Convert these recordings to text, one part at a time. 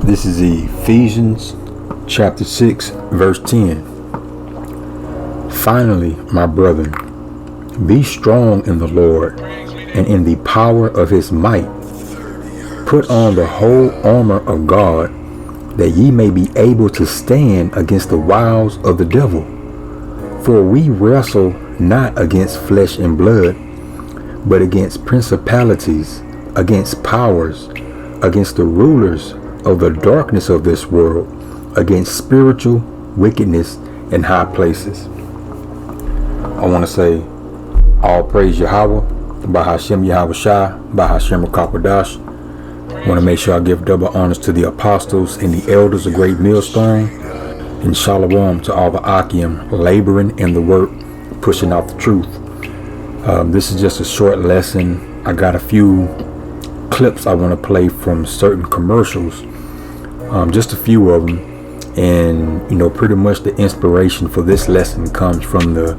This is Ephesians chapter 6, verse 10. Finally, my brethren, be strong in the Lord and in the power of his might. Put on the whole armor of God, that ye may be able to stand against the wiles of the devil. For we wrestle not against flesh and blood, but against principalities, against powers, against the rulers of the darkness of this world, against spiritual wickedness in high places. I want to say, all praise Yahweh, Bahashem Yahweh Shai, Bahashem Rakakwadash. I want to make sure I give double honors to the apostles and the elders of Great Millstone, and shalom to all the Akim laboring in the work, pushing out the truth. This is just a short lesson. I got a few clips I want to play from certain commercials, just a few of them, and pretty much the inspiration for this lesson comes from the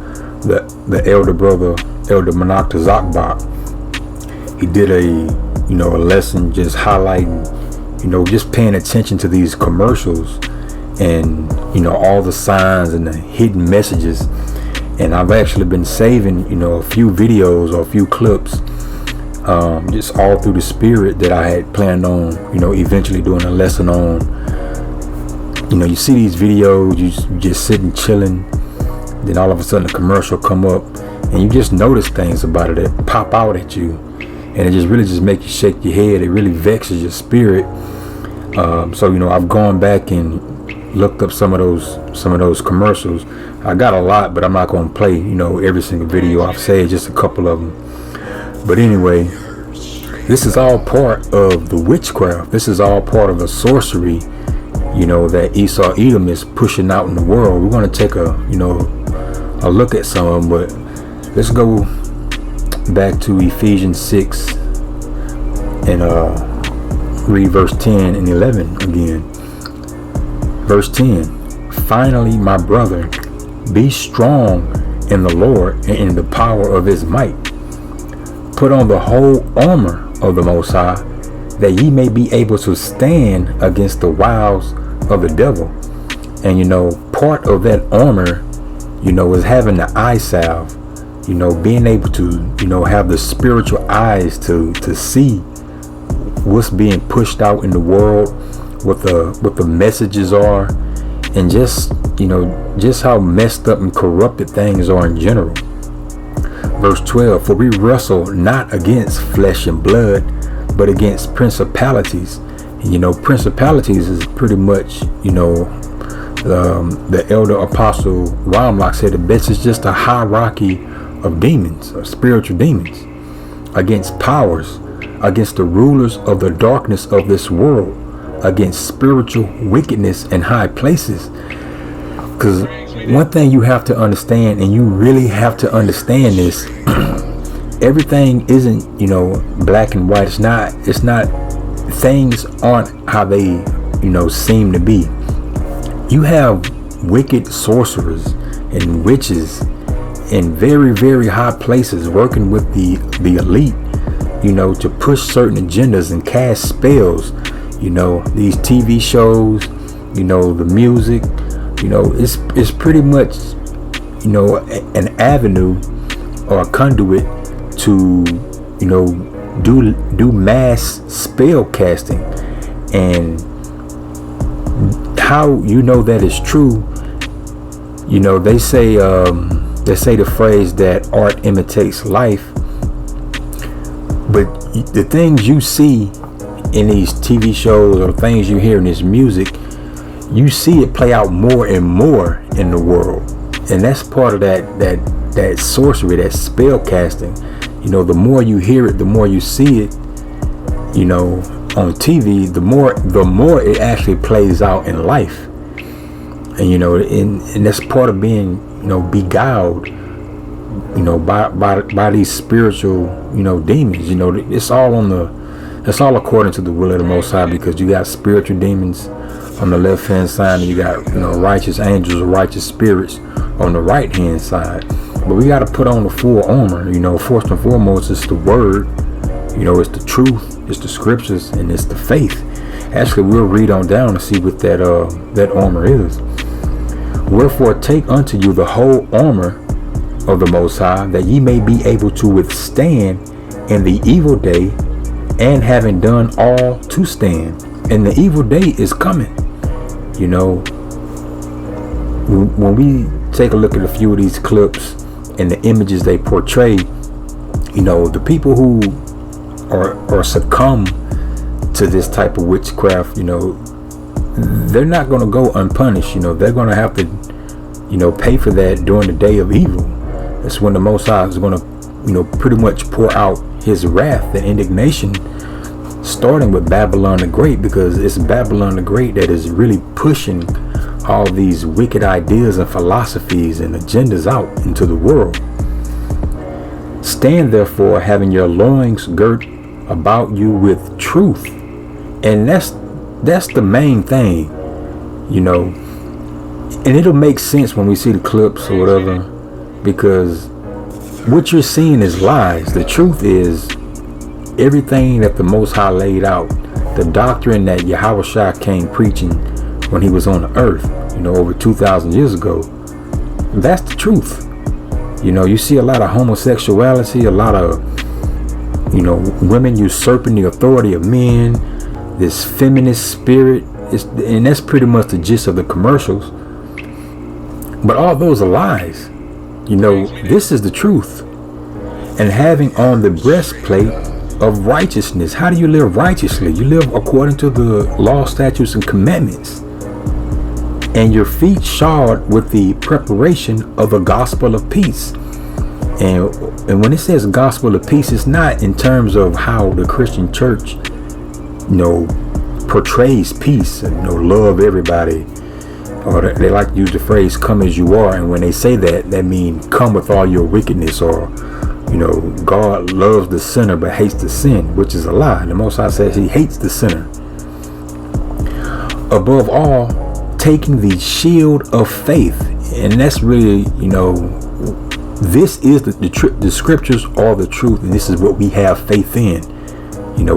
elder brother, Elder Manak Zakbak. He did a lesson just highlighting, just paying attention to these commercials and all the signs and the hidden messages. And I've actually been saving a few videos or a few clips, just all through the spirit, that I had planned on eventually doing a lesson on. You see these videos, you just sitting chilling, then all of a sudden a commercial come up and you just notice things about it that pop out at you, and it just really make you shake your head. It really vexes your spirit. So I've gone back and looked up some of those commercials. I got a lot, but I'm not going to play every single video I've said, just a couple of them. But anyway, this is all part of the witchcraft. This is all part of the sorcery that Esau Edom is pushing out in the world. We're going to take a look at some of them, but let's go back to Ephesians 6 and read verse 10 and 11 again. Verse 10, finally, my brethren, be strong in the Lord and in the power of his might. Put on the whole armor of the Most High, that ye may be able to stand against the wiles of the devil. And part of that armor is having the eye salve, being able to have the spiritual eyes to see what's being pushed out in the world, what the messages are, and just how messed up and corrupted things are in general. Verse 12, for we wrestle not against flesh and blood, but against principalities. And principalities is pretty much the elder apostle Ramlock said the best is just a hierarchy of demons, or spiritual demons, against powers, against the rulers of the darkness of this world, against spiritual wickedness in high places. Because one thing you have to understand, and you really have to understand this, everything isn't black and white. It's not things aren't how they seem to be. You have wicked sorcerers and witches in very, very high places working with the elite, to push certain agendas and cast spells. These TV shows, the music, it's pretty much, an avenue or a conduit to, do mass spell casting. And how that is true, they say the phrase that art imitates life. But the things you see in these TV shows or things you hear in this music, you see it play out more and more in the world. And that's part of that sorcery, that spell casting. The more you hear it, the more you see it, on TV, the more it actually plays out in life. And and that's part of being beguiled by these spiritual demons. It's all according to the will of the Most High, because you got spiritual demons on the left hand side, and you got righteous angels or righteous spirits on the right hand side. But we got to put on the full armor. First and foremost, it's the word, It's the truth, it's the scriptures, and it's the faith. Actually, we'll read on down to see what that armor is. Wherefore take unto you the whole armor of the Most High, that ye may be able to withstand in the evil day, and having done all to stand. And the evil day is coming. When we take a look at a few of these clips and the images they portray, the people who are succumb to this type of witchcraft, they're not going to go unpunished. They're going to have to, pay for that during the day of evil. That's when the Most High is going to, pretty much pour out his wrath and indignation, starting with Babylon the Great, because it's Babylon the Great that is really pushing all these wicked ideas and philosophies and agendas out into the world. Stand therefore, having your loins girt about you with truth. And that's the main thing, and it'll make sense when we see the clips or whatever, because what you're seeing is lies. The truth is everything that the Most High laid out, the doctrine that Yahushua came preaching when he was on the earth, over 2,000 years ago. That's the truth. You see a lot of homosexuality, a lot of, women usurping the authority of men, this feminist spirit, and that's pretty much the gist of the commercials. But all those are lies. This is the truth. And having on the breastplate of righteousness. How do you live righteously? You live according to the law, statutes, and commandments. And your feet shod with the preparation of the gospel of peace. And when it says gospel of peace, it's not in terms of how the Christian church, portrays peace and, love everybody. Or they like to use the phrase, come as you are. And when they say that means come with all your wickedness, or, God loves the sinner but hates the sin, which is a lie. The Most High says he hates the sinner. Above all, taking the shield of faith. And that's really, this is the scriptures are the truth, and this is what we have faith in.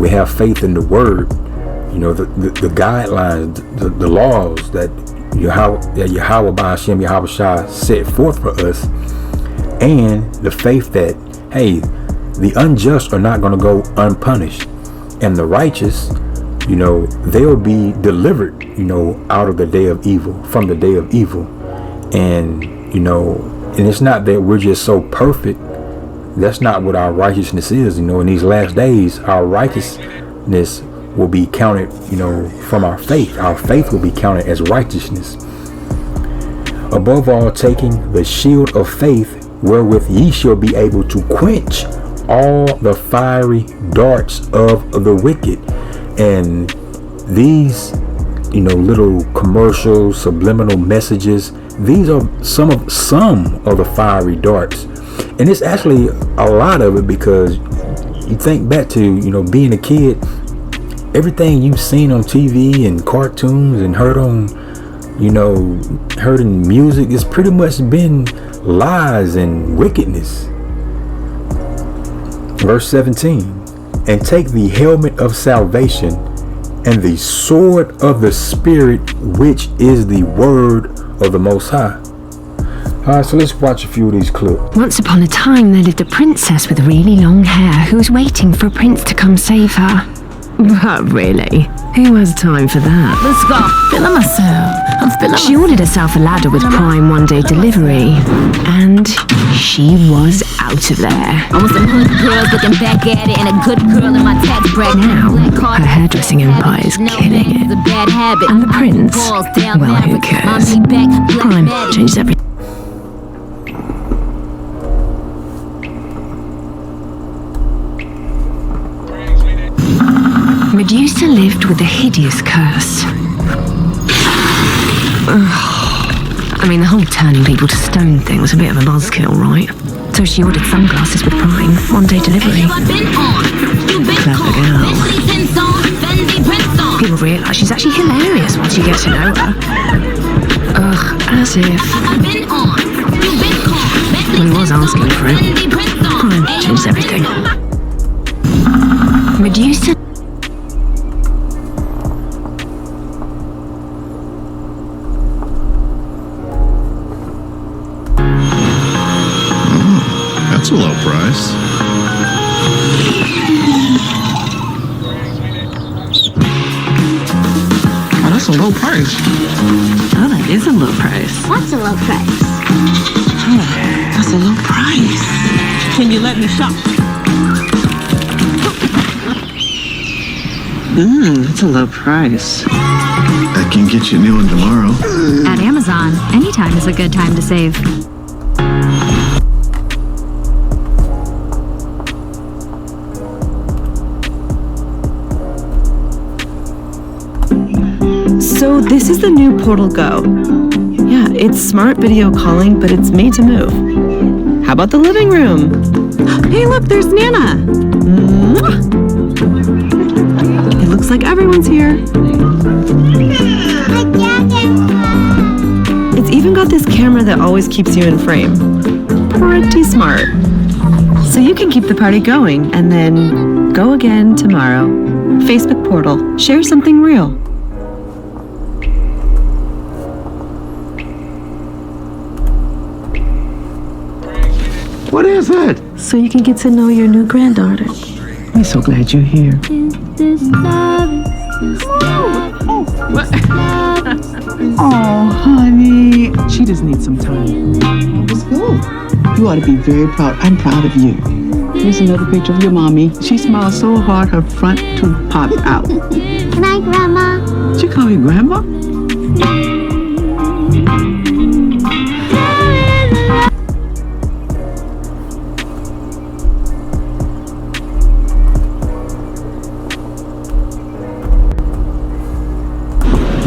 We have faith in the word, the guidelines, the laws that Yahweh Ba'ashem Yahushua set forth for us, and the faith that, hey, the unjust are not going to go unpunished, and the righteous, they'll be delivered, out of the day of evil, from the day of evil. And, and it's not that we're just so perfect. That's not what our righteousness is. In these last days, our righteousness will be counted, from our faith. Our faith will be counted as righteousness. Above all, taking the shield of faith, wherewith ye shall be able to quench all the fiery darts of the wicked. And these, little commercial subliminal messages, these are some of the fiery darts. And it's actually a lot of it, because you think back to, being a kid, everything you've seen on TV and cartoons and heard in music, it's pretty much been lies and wickedness. Verse 17, and take the helmet of salvation and the sword of the Spirit, which is the word of the Most High. Alright, so let's watch a few of these clips. Once upon a time, there lived a princess with really long hair who was waiting for a prince to come save her. But really, who has time for that? Let's go. Feeling myself. I'm feeling She ordered herself a ladder with Prime one-day delivery, and she was out of there. I want some hood girls looking back at it, and a good girl in my tax bracket. Now, her hairdressing empire is killing it. And the prince, well, who cares? Prime changes everything. Medusa lived with a hideous curse. The whole turning people to stone thing was a bit of a buzzkill, right? So she ordered sunglasses with Prime, one-day delivery. Clever girl. People realise she's actually hilarious once you get to know her. As if when he was asking for it, Prime changed everything. price. Oh, that's a low price. Oh, that is a low price. What's a low price? That's a low price. Can you let me shop? That's a low price. I can get you a new one tomorrow. At Amazon, anytime is a good time to save. So this is the new Portal Go. Yeah, it's smart video calling, but it's made to move. How about the living room? Hey, look, there's Nana. Mwah! It looks like everyone's here. It's even got this camera that always keeps you in frame. Pretty smart. So you can keep the party going and then go again tomorrow. Facebook Portal. Share something real. What is that? So you can get to know your new granddaughter. I'm so glad you're here. Oh, honey. She just needs some time. That was good. You ought to be very proud. I'm proud of you. Here's another picture of your mommy. She smiles so hard her front tooth popped out. Good night, Grandma. She call you grandma?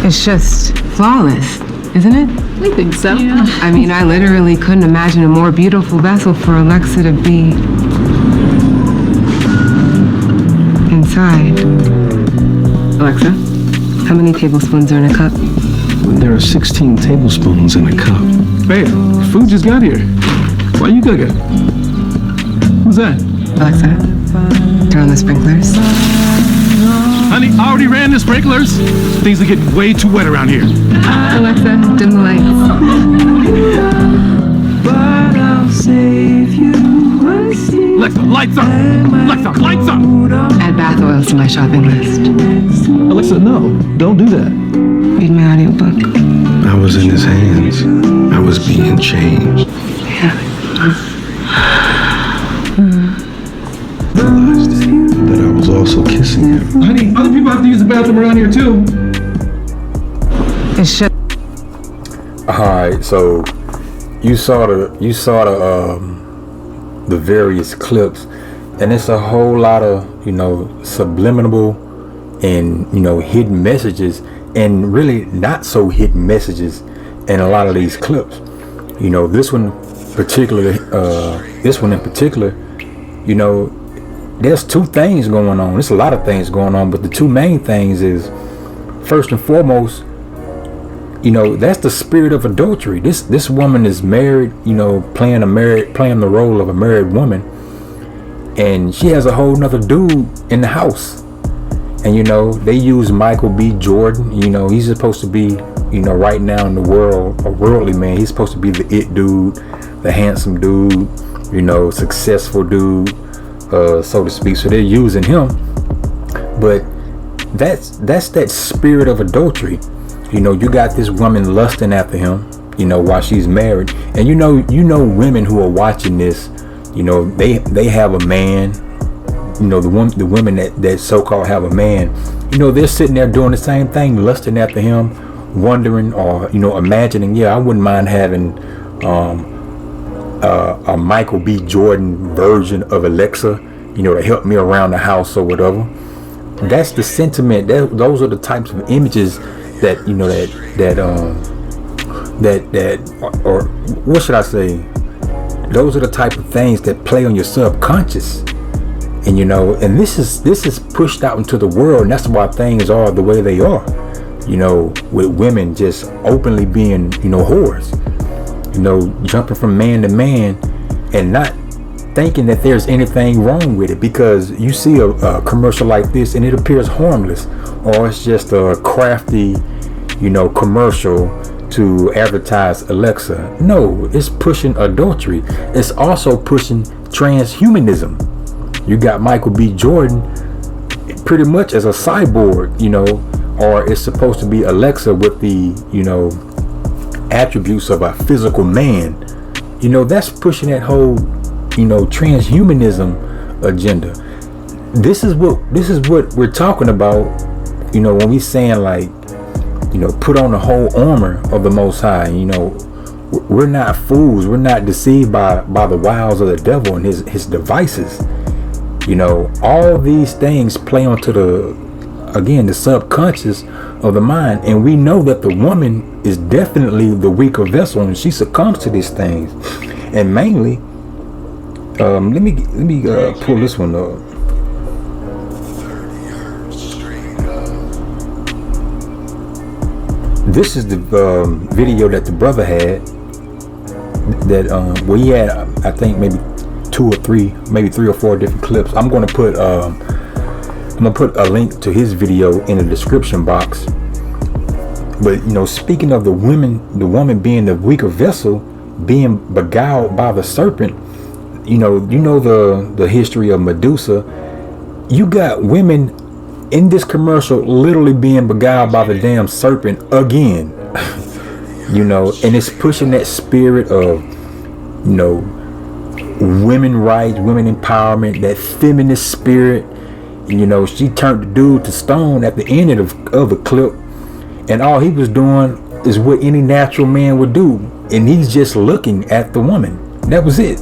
It's just flawless, isn't it? We think so. I mean, I literally couldn't imagine a more beautiful vessel for Alexa to be inside. Alexa, how many tablespoons are in a cup? There are 16 tablespoons in a cup. Babe, food just got here. Why you cooking? Who's that? Alexa, turn on the sprinklers. Honey, I already ran the sprinklers. Things are getting way too wet around here. Alexa, dim the lights. Alexa, lights up! Alexa, lights up! Add bath oils to my shopping list. Alexa, no, don't do that. Read my audiobook. I was in his hands. I was being changed. But I was also kissing him. Honey, other people have to use the bathroom around here too. It's just Alright, so you saw the various clips, and it's a whole lot of, subliminal and, hidden messages, and really not so hidden messages in a lot of these clips. This one in particular, there's two things going on. There's a lot of things going on, but the two main things is, first and foremost, that's the spirit of adultery. This woman is married, playing the role of a married woman, and she has a whole nother dude in the house. And they use Michael B. Jordan. He's supposed to be, right now in the world, a worldly man. He's supposed to be the it dude, the handsome dude, successful dude, so to speak. So they're using him. But that's that spirit of adultery. You got this woman lusting after him, while she's married. And women who are watching this, they have a man. The women that so-called have a man, they're sitting there doing the same thing, lusting after him, wondering or imagining, I wouldn't mind having a Michael B. Jordan version of Alexa, to help me around the house or whatever. That's the sentiment. Those are the types of images that or what should I say? Those are the type of things that play on your subconscious. And and this is pushed out into the world, and that's why things are the way they are. With women just openly being, whores. Jumping from man to man and not thinking that there's anything wrong with it, because you see a commercial like this and it appears harmless, or it's just a crafty, commercial to advertise Alexa. No, it's pushing adultery. It's also pushing transhumanism. You got Michael B. Jordan pretty much as a cyborg, you know, or it's supposed to be Alexa with the, you know, attributes of a physical man. You know, that's pushing that whole, you know, transhumanism agenda. This is what we're talking about, you know, when we saying like, you know, put on the whole armor of the Most High. You know, we're not fools. We're not deceived by the wiles of the devil and his devices. You know, all these things play onto the subconscious of the mind, and we know that the woman is definitely the weaker vessel, and she succumbs to these things. And mainly, let me pull this one up. This is the video that the brother had. That well, he had, I think maybe three or four different clips. I'm gonna put a link to his video in the description box. But you know, speaking of the woman being the weaker vessel, being beguiled by the serpent, you know the history of Medusa. You got women in this commercial literally being beguiled by the damn serpent again. You know, and it's pushing that spirit of, you know, women rights, women empowerment, that feminist spirit. You know, she turned the dude to stone at the end of the clip, and all he was doing is what any natural man would do, and he's just looking at the woman. That was it.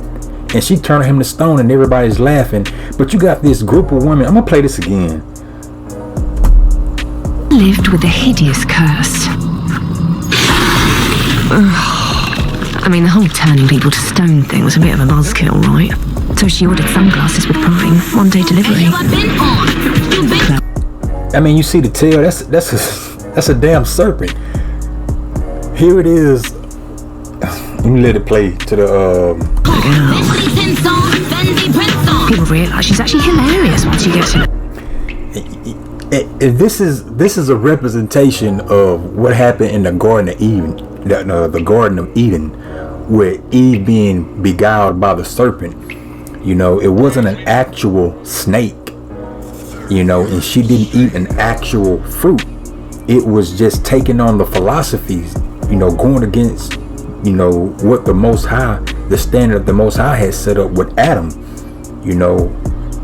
And she turned him to stone, and everybody's laughing. But you got this group of women. I'm gonna play this again. Lived with a hideous curse. I mean, the whole turning people to stone thing was a bit of a buzzkill, right? So she ordered sunglasses with Prime, one-day delivery. I mean, you see the tail. That's a damn serpent. Here it is. Let me let it play to the. People realise she's actually hilarious once you get to. This is a representation of what happened in the Garden of Eden, the Garden of Eden, where Eve being beguiled by the serpent. You know, it wasn't an actual snake, you know, and she didn't eat an actual fruit. It was just taking on the philosophies, you know, going against, you know, what the Most High, the standard the Most High had set up with Adam, you know,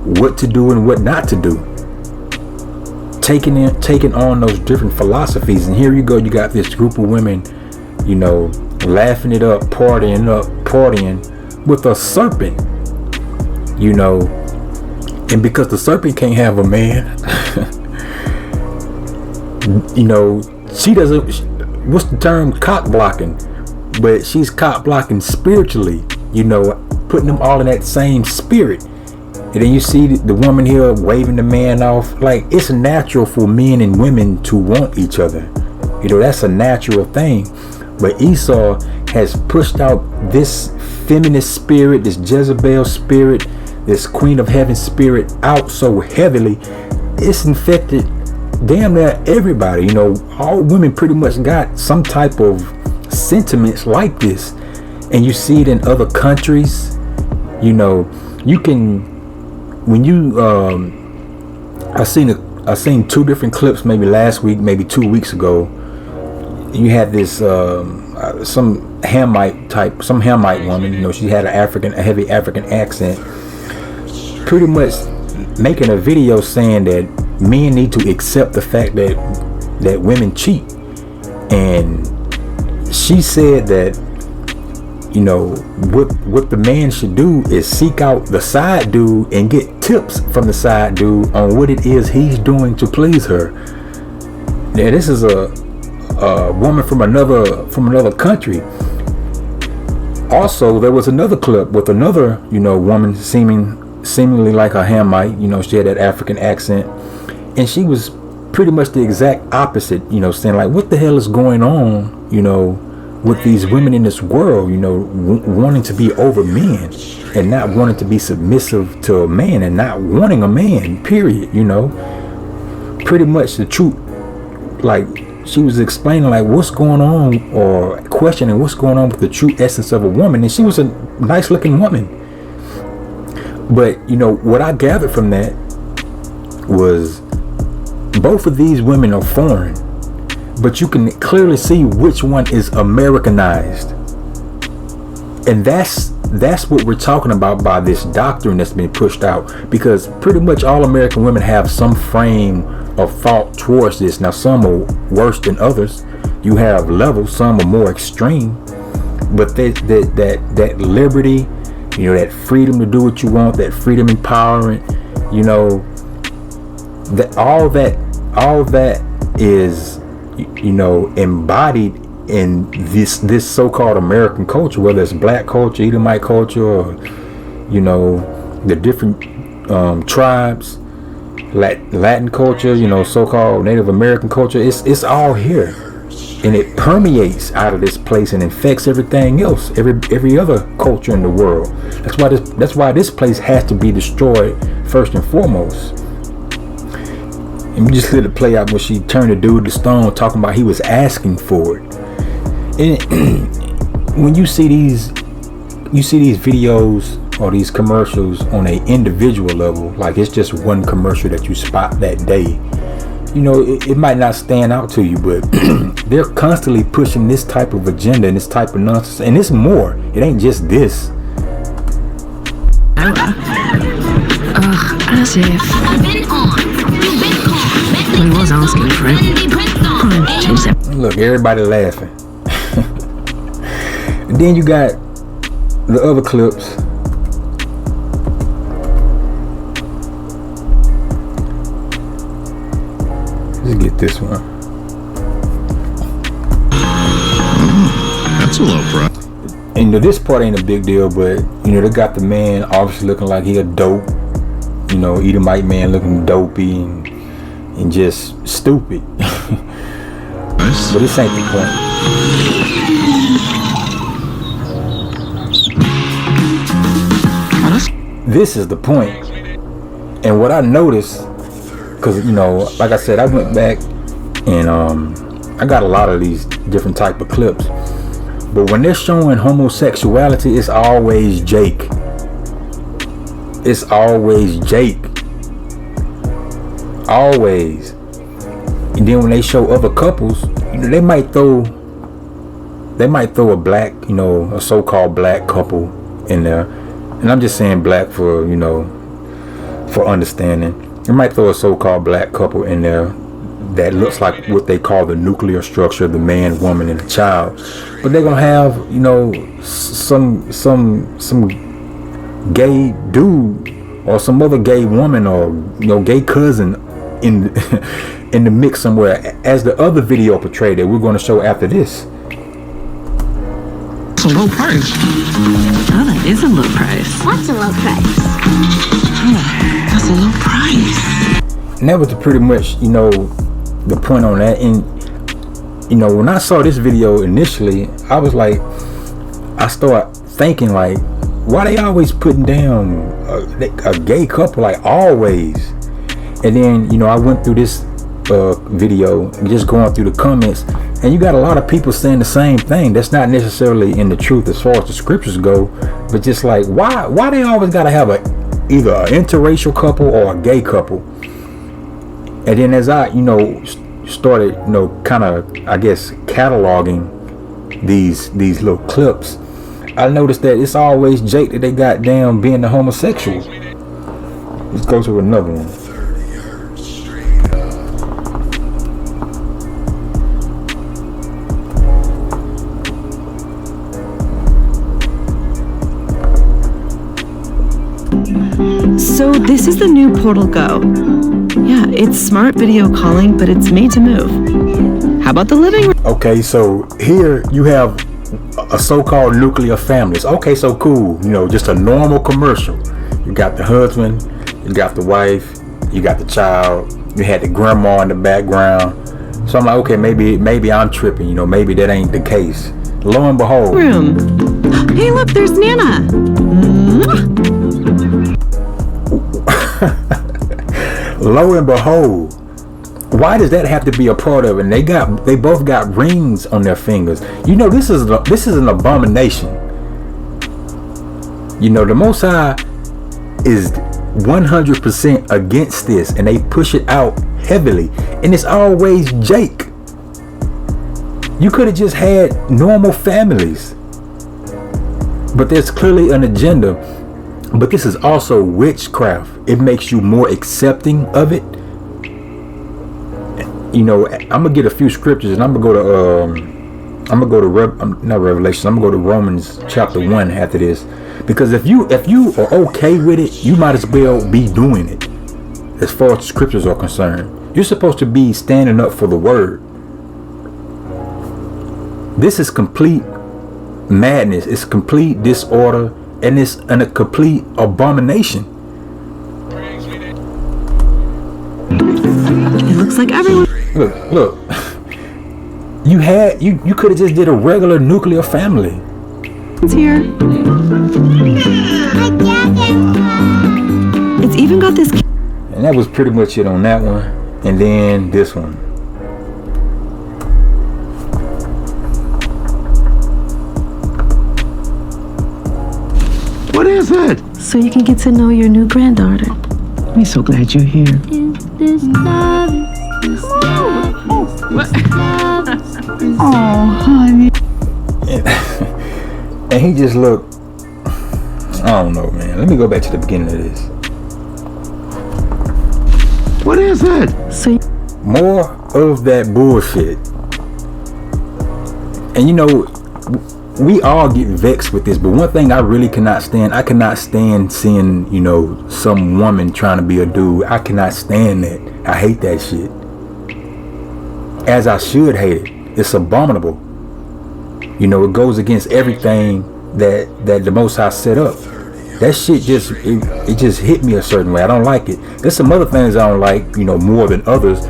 what to do and what not to do. Taking on those different philosophies. And here you go, you got this group of women, you know, laughing it up, partying with a serpent, you know. And because the serpent can't have a man, you know, she doesn't, what's the term, cock blocking, but she's cock blocking spiritually, you know, putting them all in that same spirit. And then you see the woman here waving the man off. Like, it's natural for men and women to want each other. You know, that's a natural thing. But Esau has pushed out this feminist spirit, this Jezebel spirit, this Queen of Heaven spirit out so heavily. It's infected damn near everybody. You know, all women pretty much got some type of sentiments like this. And you see it in other countries. You know, you can, when you I seen two different clips, maybe last week, maybe 2 weeks ago. You had this some Hamite woman, you know, she had a heavy African accent, pretty much making a video saying that men need to accept the fact that women cheat. And she said that, you know, what the man should do is seek out the side dude and get tips from the side dude on what it is he's doing to please her. Now, this is a woman from another country. Also, there was another clip with another, you know, woman seemingly like a Hamite. You know, she had that African accent, and she was pretty much the exact opposite. You know, saying like, what the hell is going on? You know, with these women in this world, you know, wanting to be over men and not wanting to be submissive to a man and not wanting a man, period. You know, pretty much the truth. Like, she was explaining like what's going on, or questioning what's going on with the true essence of a woman. And she was a nice looking woman, But you know what I gathered from that was both of these women are foreign, but you can clearly see which one is Americanized. And that's what we're talking about by this doctrine that's been pushed out, because pretty much all American women have some frame of thought towards this. Now some are worse than others. You have levels, some are more extreme, but that liberty, you know, that freedom to do what you want, that freedom empowerment, you know, that all that is, you know, embodied in this so-called American culture, whether it's black culture, Edomite culture, or, you know, the different tribes, Latin culture, you know, so-called Native American culture. It's all here, and it permeates out of this place and infects everything else, every other culture in the world. That's why this place has to be destroyed first and foremost. And you just let it play out when she turned the dude to stone, talking about he was asking for it. And when you see these videos or these commercials on an individual level, like it's just one commercial that you spot that day, you know, it might not stand out to you, but they're constantly pushing this type of agenda and this type of nonsense, and it's more. It ain't just this. As if he was asking for it. Look, everybody laughing. And then you got the other clips. Let's get this one. That's a low price. And this part ain't a big deal, but you know, they got the man obviously looking like he a dope, you know, Edomite man looking dopey and just stupid. Nice. But this ain't the point. This is the point. And what I noticed, because you know, like I said, I went back and I got a lot of these different type of clips, but when they're showing homosexuality, it's always Jake. It's always Jake. Always. And then when they show other couples, you know, they might throw a black, you know, a so-called black couple in there. And I'm just saying black for, you know, for understanding. They might throw a so-called black couple in there that looks like what they call the nuclear structure, the man, woman, and the child. But they're gonna have, you know, some gay dude or some other gay woman or, you know, gay cousin in in the mix somewhere, as the other video portrayed that we're going to show after this. It's a low price. Oh, that is a low price. What's a low price? That's a low price. And that was pretty much, you know, the point on that. And you know, when I saw this video initially, I was like, I started thinking like, why they always putting down a gay couple, like always? And then, you know, I went through this video and just going through the comments, and you got a lot of people saying the same thing. That's not necessarily in the truth as far as the scriptures go, but just like, why they always got to have either an interracial couple or a gay couple? And then as I, you know, started, you know, kind of, I guess, cataloging these little clips, I noticed that it's always Jake that they got down being the homosexual. Let's go to another one. So this is the new Portal Go. Yeah, it's smart video calling, but it's made to move. How about the living room? Okay, so here you have a so-called nuclear family. Okay, so cool. You know, just a normal commercial. You got the husband, you got the wife, you got the child, you had the grandma in the background. So I'm like, okay, maybe I'm tripping. You know, maybe that ain't the case. Lo and behold. Room. Hey, look, there's Nana. Lo and behold, why does that have to be a part of it? And they both got rings on their fingers. You know, this is an abomination. You know, the Most High is 100% against this, and they push it out heavily, and it's always Jake. You could have just had normal families, but there's clearly an agenda. But this is also witchcraft. It makes you more accepting of it. You know, I'm gonna get a few scriptures, and I'm gonna go to not Revelation. I'm gonna go to Romans chapter 1 after this, because if you are okay with it, you might as well be doing it. As far as the scriptures are concerned, you're supposed to be standing up for the word. This is complete madness. It's complete disorder, and it's a complete abomination. It looks like everyone. Look. You could have just did a regular nuclear family. It's here. It's even got this. And that was pretty much it on that one. And then this one. What is it? So you can get to know your new granddaughter. We're so glad you're here. Oh, honey. And he just looked, I don't know, man. Let me go back to the beginning of this. What is it? So More of that bullshit. And you know, we all get vexed with this, but one thing I really cannot stand, I cannot stand seeing, you know, some woman trying to be a dude. I cannot stand that. I hate that shit. As I should hate it. It's abominable. You know, it goes against everything that the Most High set up. That shit just, it just hit me a certain way. I don't like it. There's some other things I don't like, you know, more than others.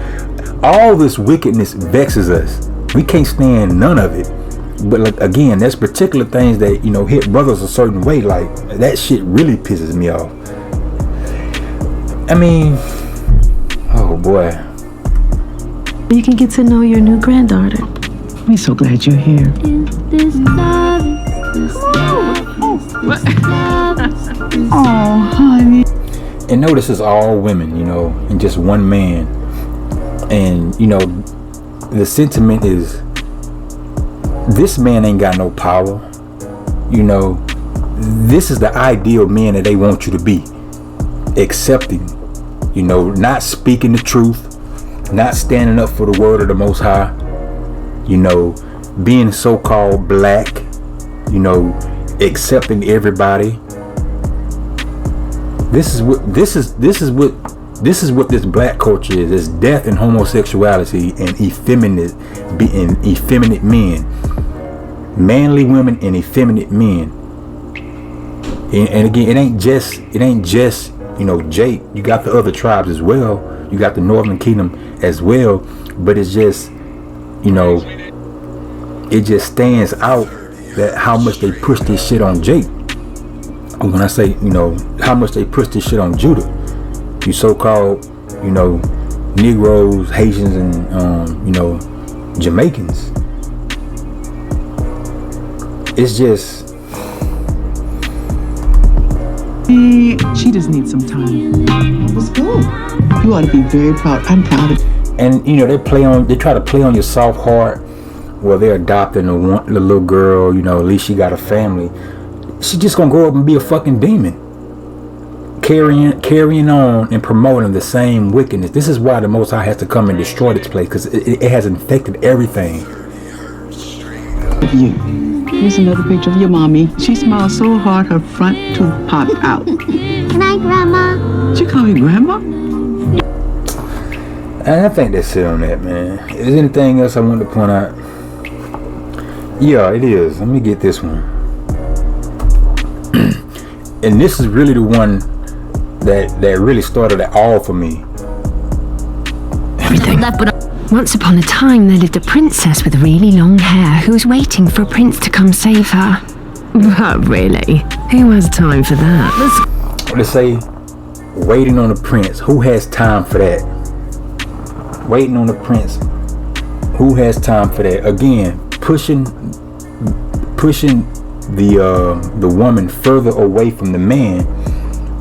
All this wickedness vexes us. We can't stand none of it. But like, again, there's particular things that, you know, hit brothers a certain way. Like, that shit really pisses me off. I mean, oh boy. you can get to know your new granddaughter. We're so glad you're here. Oh, honey. And notice it's all women, you know, and just one man. And, you know, the sentiment is, this man ain't got no power. You know, this is the ideal man that they want you to be. Accepting, you know, not speaking the truth, not standing up for the word of the Most High, you know, being so-called black, you know, accepting everybody. This is what this black culture is. It's death and homosexuality and effeminate men, manly women and effeminate men. And again, it ain't just you know, Jake. You got the other tribes as well. You got the Northern Kingdom as well. But it's just, you know, it just stands out that how much they push this shit on Jake. When I say, you know, how much they push this shit on Judah, you so-called, you know, Negroes, Haitians, and you know, Jamaicans. It's just, she just needs some time. It was good. You ought to be very proud. I'm proud of you. And you know, they try to play on your soft heart. Well, they're adopting the little girl. You know, at least she got a family. She just gonna grow up and be a fucking demon, carrying on and promoting the same wickedness. This is why the Most High has to come and destroy this place, because it has infected everything. You. Here's another picture of your mommy. She smiles so hard her front tooth popped out. Can I, Grandma? Did you call me Grandma? And I think that's it on that, man. Is there anything else I wanted to point out? Yeah, it is. Let me get this one. And this is really the one that really started it all for me. Everything. Once upon a time, there lived a princess with really long hair who was waiting for a prince to come save her. But really, who has time for that? Let's say, waiting on a prince. Who has time for that? Waiting on a prince. Who has time for that? Again, pushing the woman further away from the man,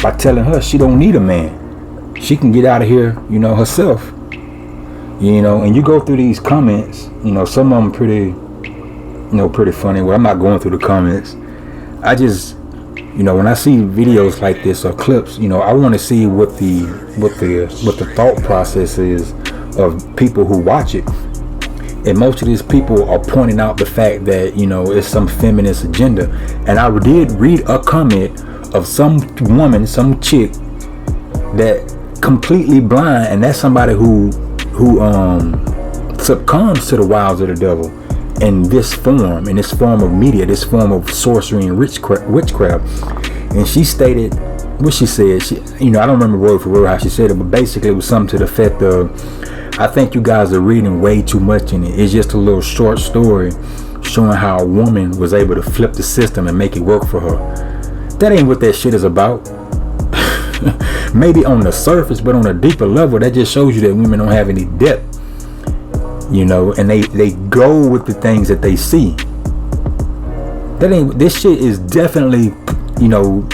by telling her she don't need a man. She can get out of here, you know, herself. You know, and you go through these comments, you know, some of them pretty funny. Well, I'm not going through the comments. I just, you know, when I see videos like this or clips, you know, I want to see what the thought process is of people who watch it. And most of these people are pointing out the fact that, you know, it's some feminist agenda. And I did read a comment of some woman, some chick that completely blind, and that's somebody who succumbs to the wiles of the devil in this form of media, this form of sorcery and witchcraft. And she stated what she said. She, you know, I don't remember word for word how she said it, but basically it was something to the effect of, I think you guys are reading way too much in it. It's just a little short story showing how a woman was able to flip the system and make it work for her. That ain't what that shit is about. Maybe on the surface, but on a deeper level, that just shows you that women don't have any depth. You know, and they go with the things that they see. This shit is definitely, you know,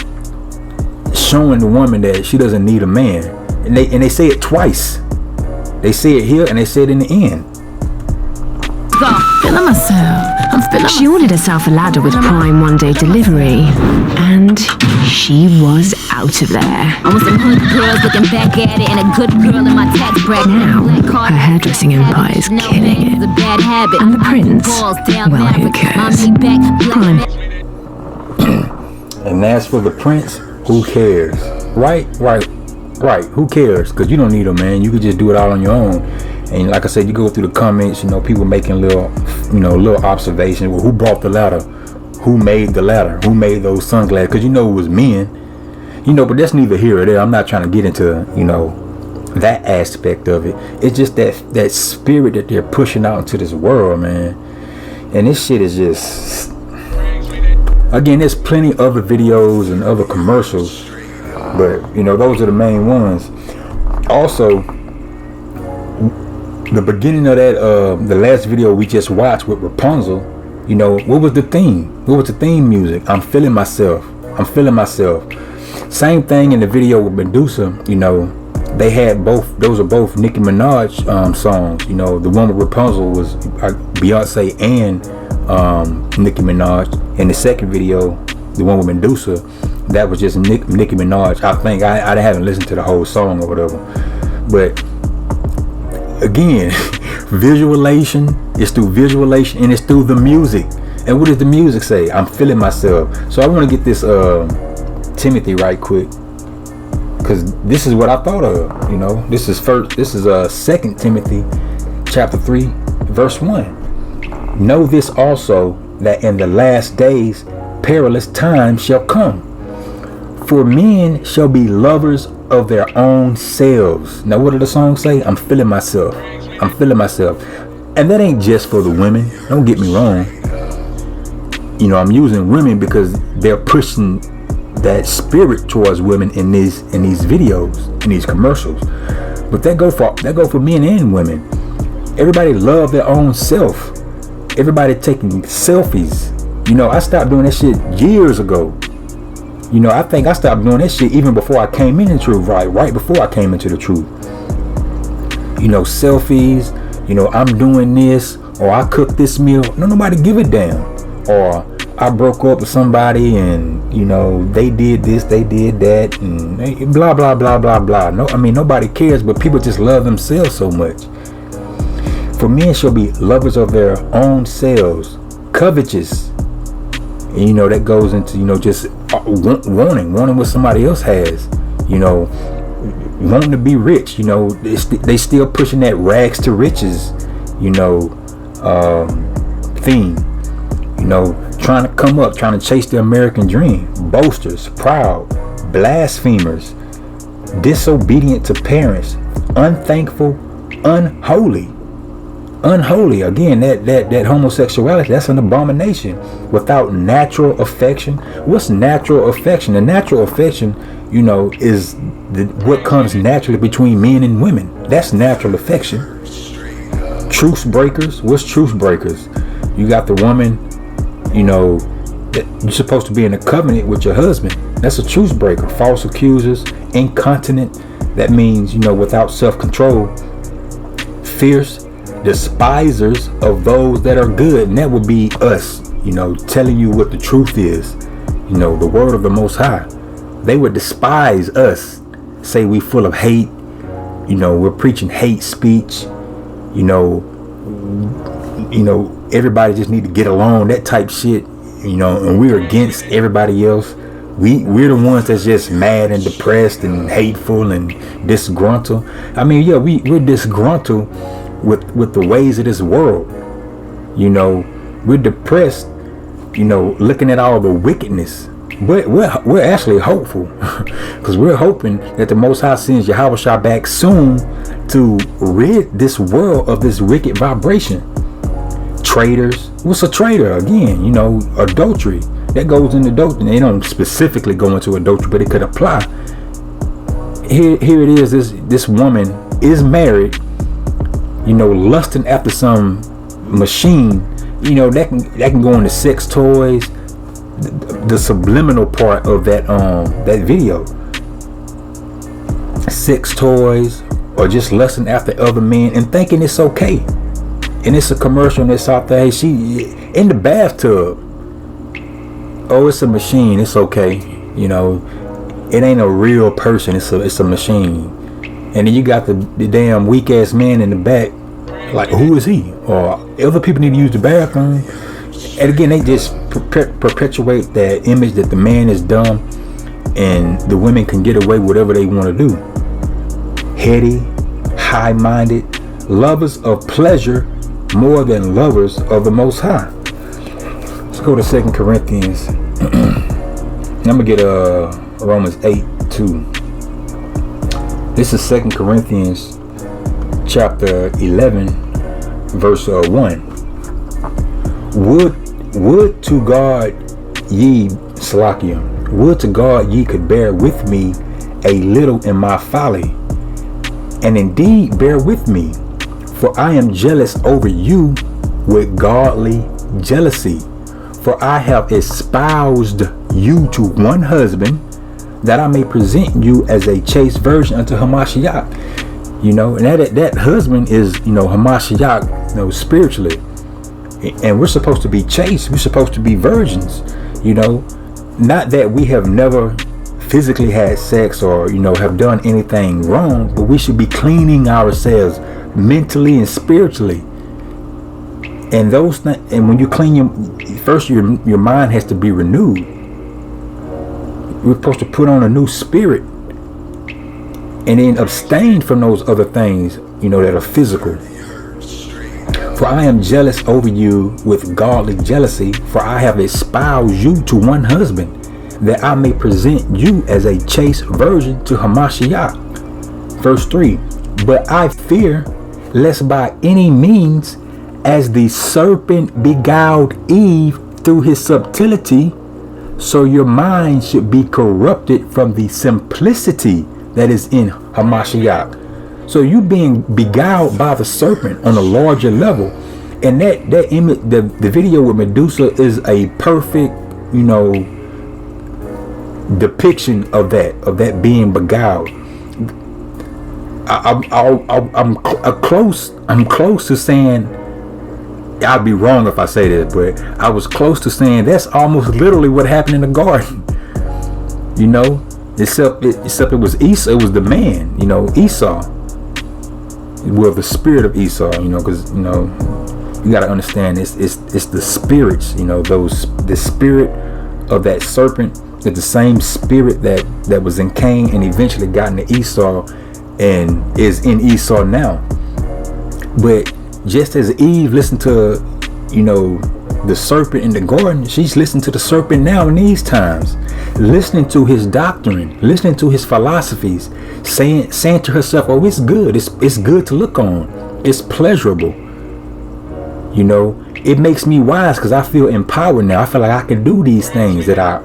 showing the woman that she doesn't need a man. And they say it twice. They say it here and they say it in the end. She ordered herself a ladder with Prime one-day delivery, and she was out of there. I want some hood girls looking back at it, and a good girl in my tax bracket. Now, her hairdressing empire is killing it. And the prince, well, who cares? Prime. And as for the prince, who cares? Right. Who cares? Because you don't need a man. You could just do it all on your own. And like I said, you go through the comments, you know, people making little observations. Well, who brought the ladder? Who made the ladder? Who made those sunglasses? Because you know it was men. You know, but that's neither here or there. I'm not trying to get into, you know, that aspect of it. It's just that spirit that they're pushing out into this world, man. And this shit is just, again, there's plenty other videos and other commercials, but you know, those are the main ones. Also, the beginning of that, the last video we just watched with Rapunzel, you know, what was the theme? What was the theme music? I'm feeling myself. Same thing in the video with Medusa, you know, they had both, those are both Nicki Minaj songs. You know, the one with Rapunzel was Beyonce and Nicki Minaj. In the second video, the one with Medusa, that was just Nicki Minaj. I think I haven't listened to the whole song or whatever, but again, visualization is through visualization, and it's through the music. And what does the music say? I'm feeling myself. So I want to get this Timothy right quick, because this is what I thought of. You know, this is 2 Timothy chapter 3 verse 1. Know this also, that in the last days perilous times shall come. For men shall be lovers of their own selves. Now, what did the song say? I'm feeling myself. And that ain't just for the women. Don't get me wrong. You know, I'm using women because they're pushing that spirit towards women in these videos, in these commercials. But that go for men and women. Everybody love their own self. Everybody taking selfies. You know, I stopped doing that shit years ago. You know, I think I stopped doing that shit even before I came into the truth, right before I came into the truth. You know, selfies, you know, I'm doing this, or I cooked this meal. No, nobody give a damn. Or I broke up with somebody and, you know, they did this, they did that, and blah, blah, blah, blah, blah. No, I mean, nobody cares, but people just love themselves so much. For men shall be lovers of their own selves, covetous. And, you know, that goes into, you know, just wanting what somebody else has, you know, wanting to be rich. You know, they still pushing that rags to riches, you know, theme, you know, trying to come up, trying to chase the American dream. Boasters, proud, blasphemers, disobedient to parents, unthankful, unholy. Again, that homosexuality, that's an abomination. Without natural affection. What's natural affection? The natural affection, you know, is what comes naturally between men and women. That's natural affection. Truce breakers. What's truce breakers? You got the woman, you know, that you're supposed to be in a covenant with your husband, That's a truce breaker. False accusers, incontinent. That means, without self-control. Fierce despisers of those that are good. And that would be us, telling you what the truth is. The word of the Most High. They would despise us. Say we full of hate. We're preaching hate speech. Everybody just need to get along. That type shit. And we're against everybody else. We're the ones that's just mad and depressed and hateful and disgruntled. I mean, yeah, we're disgruntled with the ways of this world. We're depressed, looking at all the wickedness. But we're actually hopeful because we're hoping that the Most High sends Yahweh Shah back soon to rid this world of this wicked vibration. Traitors. What's a traitor? Again, adultery. That goes into adultery. They don't specifically go into adultery, but it could apply. Here it is. This woman is married, lusting after some machine, that can go into sex toys. The subliminal part of that video. Sex toys, or just lusting after other men and thinking it's okay. And it's a commercial and it's out there. Hey, she in the bathtub. Oh, it's a machine. It's okay. It ain't a real person. It's a machine. And then you got the damn weak ass man in the back. Like, who is he? Or other people need to use the bathroom. And again, they just perpetuate that image that the man is dumb and the women can get away with whatever they want to do. Heady, high-minded, lovers of pleasure more than lovers of the Most High. Let's go to 2 Corinthians. I'm going to get Romans 8:2. This is 2 Corinthians chapter 11, verse 1. Would to God ye, Salakia, would to God ye could bear with me a little in my folly, and indeed bear with me, for I am jealous over you with godly jealousy. For I have espoused you to one husband, that I may present you as a chaste virgin unto Hamashiach. And that husband is, Hamashiach, spiritually. And we're supposed to be chaste. We're supposed to be virgins. Not that we have never physically had sex or, have done anything wrong, but we should be cleaning ourselves mentally and spiritually. And and when you clean your mind has to be renewed. We're supposed to put on a new spirit and then abstain from those other things, that are physical. For I am jealous over you with godly jealousy, for I have espoused you to one husband, that I may present you as a chaste virgin to Hamashiach. Verse 3. But I fear lest by any means, as the serpent beguiled Eve through his subtlety, so your mind should be corrupted from the simplicity that is in Hamashiach. So you being beguiled by the serpent on a larger level. And that image, the video with Medusa is a perfect, depiction of that being beguiled. I'm close to saying, I'd be wrong if I say this, but I was close to saying that's almost literally what happened in the garden. Except it was Esau. It was the man, Esau. Well, the spirit of Esau, because you got to understand it's the spirits, the spirit of that serpent is the same spirit that was in Cain and eventually got into Esau and is in Esau now. But just as Eve listened to, the serpent in the garden, she's listening to the serpent now in these times, listening to his doctrine, listening to his philosophies, saying to herself, oh, it's good. It's good to look on. It's pleasurable. It makes me wise because I feel empowered now. I feel like I can do these things that I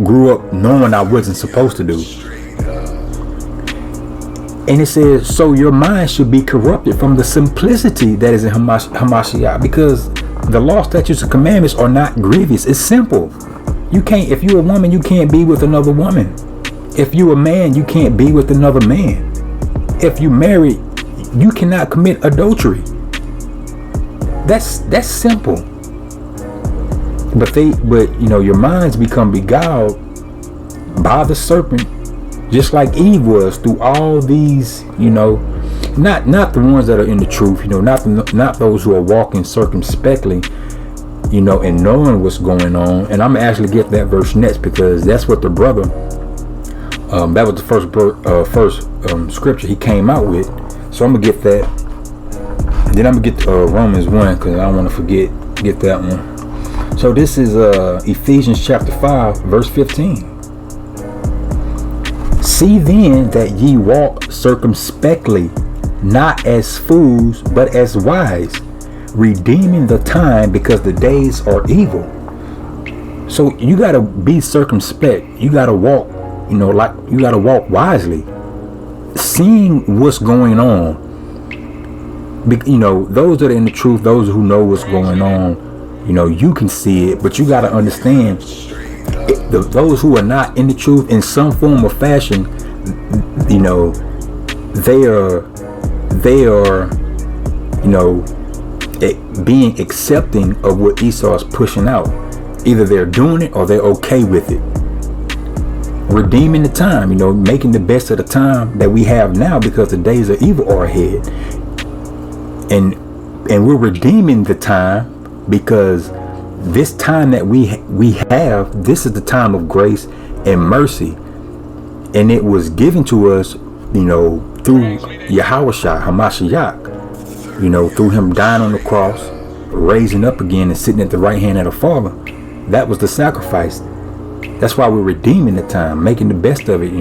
grew up knowing I wasn't supposed to do. And it says, so your mind should be corrupted from the simplicity that is in Hamashiach, because the law, statutes, and commandments are not grievous. It's simple. You can't, if you're a woman, you can't be with another woman. If you're a man, you can't be with another man. If you're married, you cannot commit adultery. That's simple. But your minds become beguiled by the serpent, just like Eve was, through all these, not the ones that are in the truth, not those who are walking circumspectly, and knowing what's going on. And I'm gonna actually get that verse next, because that's what the brother, that was the first scripture he came out with. So I'm gonna get that. Then I'm gonna get Romans 1, because I don't want to get that one. So this is Ephesians chapter 5, verse 15. See then that ye walk circumspectly, not as fools, but as wise, redeeming the time, because the days are evil. So you gotta be circumspect. You gotta walk, you gotta walk wisely, seeing what's going on. Those that are in the truth, those who know what's going on, you can see it, but you gotta understand those who are not in the truth in some form or fashion, they are being accepting of what Esau is pushing out. Either they're doing it or they're okay with it. Redeeming the time, making the best of the time that we have now, because the days of evil are ahead. And we're redeeming the time, because this time that we have, this is the time of grace and mercy, and it was given to us, through Yahushua Hamashiach, through him dying on the cross, raising up again, and sitting at the right hand of the Father. That was the sacrifice. That's why we're redeeming the time, making the best of it,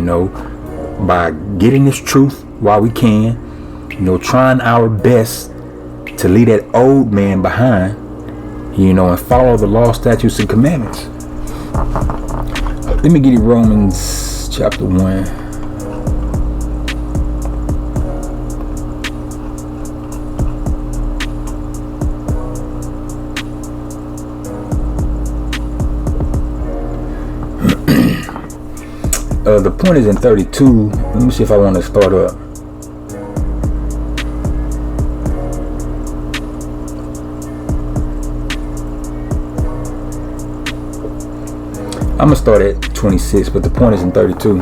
by getting this truth while we can, trying our best to leave that old man behind, and follow the law, statutes, and commandments. Let me get you Romans chapter 1. The point is in 32. Let me see if I want to start up. I'm gonna start at 26, but the point is in 32.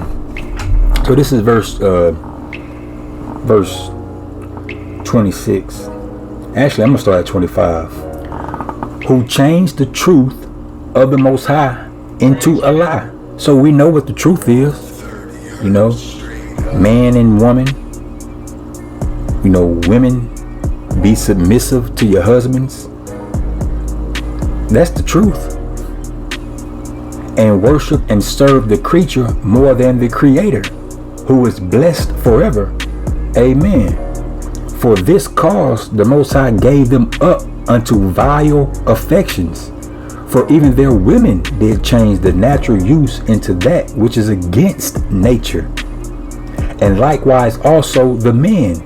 So this is verse 26. Actually, I'm gonna start at 25. Who changed the truth of the Most High into a lie. So we know what the truth is, man and woman, women, be submissive to your husbands. That's the truth. And worship and serve the creature more than the Creator, who is blessed forever. Amen. For this cause the Most High gave them up unto vile affections. For even their women did change the natural use into that which is against nature. And likewise also the men,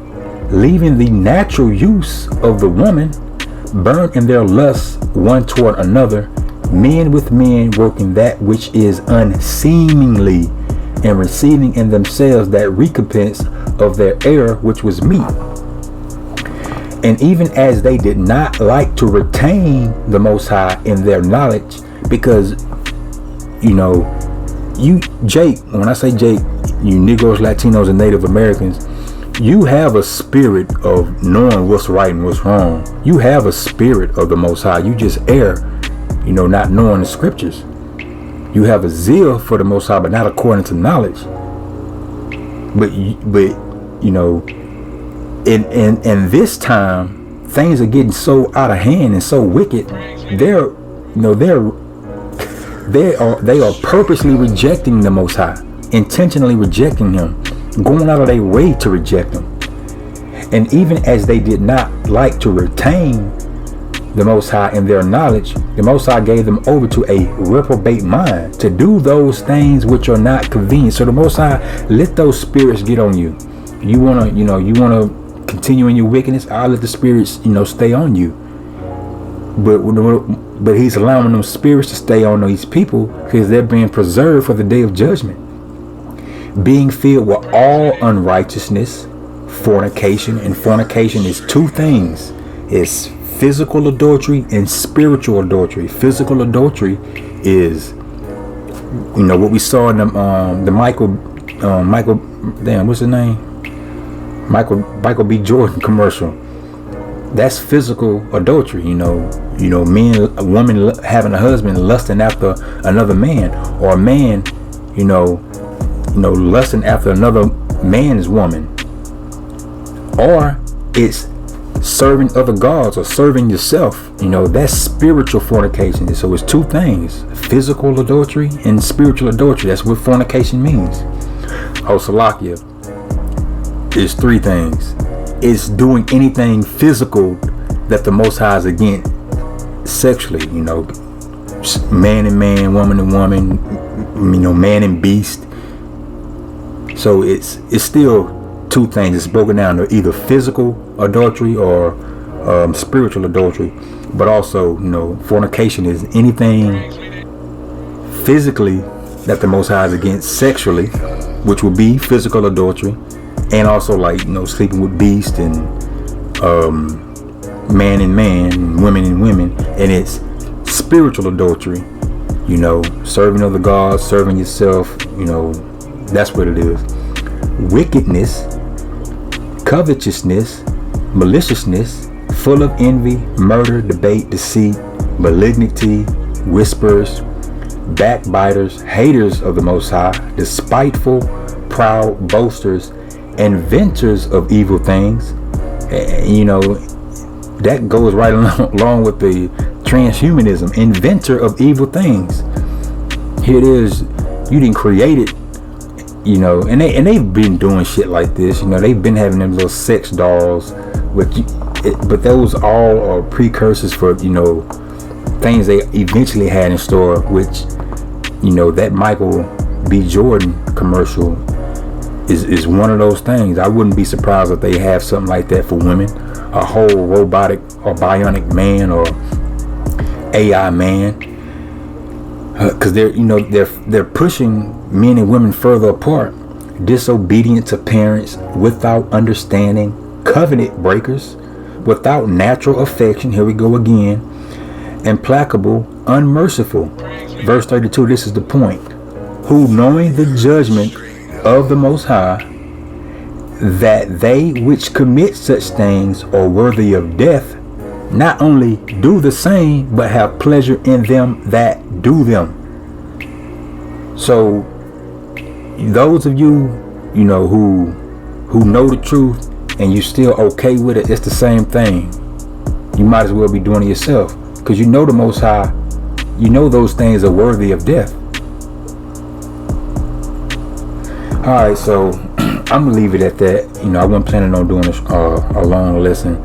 leaving the natural use of the woman, burn in their lusts one toward another, men with men working that which is unseemly, and receiving in themselves that recompense of their error which was meet. And even as they did not like to retain the Most High in their knowledge, because, Jake, when I say Jake, you Negroes, Latinos, and Native Americans, you have a spirit of knowing what's right and what's wrong. You have a spirit of the Most High. You just err, not knowing the scriptures. You have a zeal for the Most High, but not according to knowledge. But in this time, things are getting so out of hand and so wicked. They are purposely rejecting the Most High, intentionally rejecting Him, going out of their way to reject Him. And even as they did not like to retain the Most High in their knowledge, the Most High gave them over to a reprobate mind to do those things which are not convenient. So the Most High let those spirits get on you. You wanna continue in your wickedness, I'll let the spirits, stay on you. but he's allowing them spirits to stay on these people because they're being preserved for the day of judgment. Being filled with all unrighteousness, fornication, and fornication is two things. It's physical adultery and spiritual adultery. Physical adultery is, what we saw in the Michael, what's his name? Michael B. Jordan commercial. That's physical adultery. A woman having a husband lusting after another man, or a man, lusting after another man's woman, or it's serving other gods or serving yourself. That's spiritual fornication. So it's two things: physical adultery and spiritual adultery. That's what fornication means. Salakia is three things. It's doing anything physical that the Most High is against sexually. Man and man, woman and woman, man and beast. So it's still two things. It's broken down to either physical adultery or spiritual adultery. But also, fornication is anything physically that the Most High is against sexually, which would be physical adultery, and also sleeping with beasts and man and man, women and women. And it's spiritual adultery, serving other gods, serving yourself. That's what it is. Wickedness, covetousness, maliciousness, full of envy, murder, debate, deceit, malignity, whispers, backbiters, haters of the Most High, despiteful, proud, boasters, inventors of evil things. That goes right along with the transhumanism. Inventor of evil things. Here it is. You didn't create it. And they've been doing shit like this. They've been having them little sex dolls, but those all are precursors for things they eventually had in store. Which that Michael B. Jordan commercial is one of those things. I wouldn't be surprised if they have something like that for women, a whole robotic or bionic man or AI man, because they're pushing men and women further apart, disobedient to parents, without understanding, covenant breakers, without natural affection. Here we go again. Implacable, unmerciful. Verse 32. This is the point. Who, knowing the judgment of the Most High, that they which commit such things are worthy of death, not only do the same, but have pleasure in them that do them. So those of you, who know the truth and you still okay with it, it's the same thing. You might as well be doing it yourself, because the Most High, those things are worthy of death. Alright, so I'm gonna leave it at that. I wasn't planning on doing a long lesson.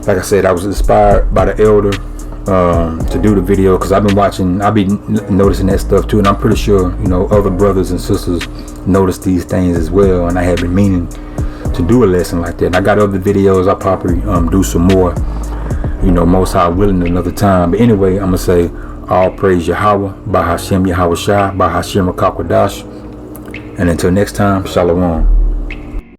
Like I said, I was inspired by the elder to do the video, because I've been noticing that stuff too, and I'm pretty sure other brothers and sisters notice these things as well, and I have been meaning to do a lesson like that. And I got other videos. I'll probably do some more, Most High willing, another time. But anyway, I'm gonna say all praise Yahweh, by Hashem Yahweh Shai, by Hashem Rakakwadash, and until next time, Shalom.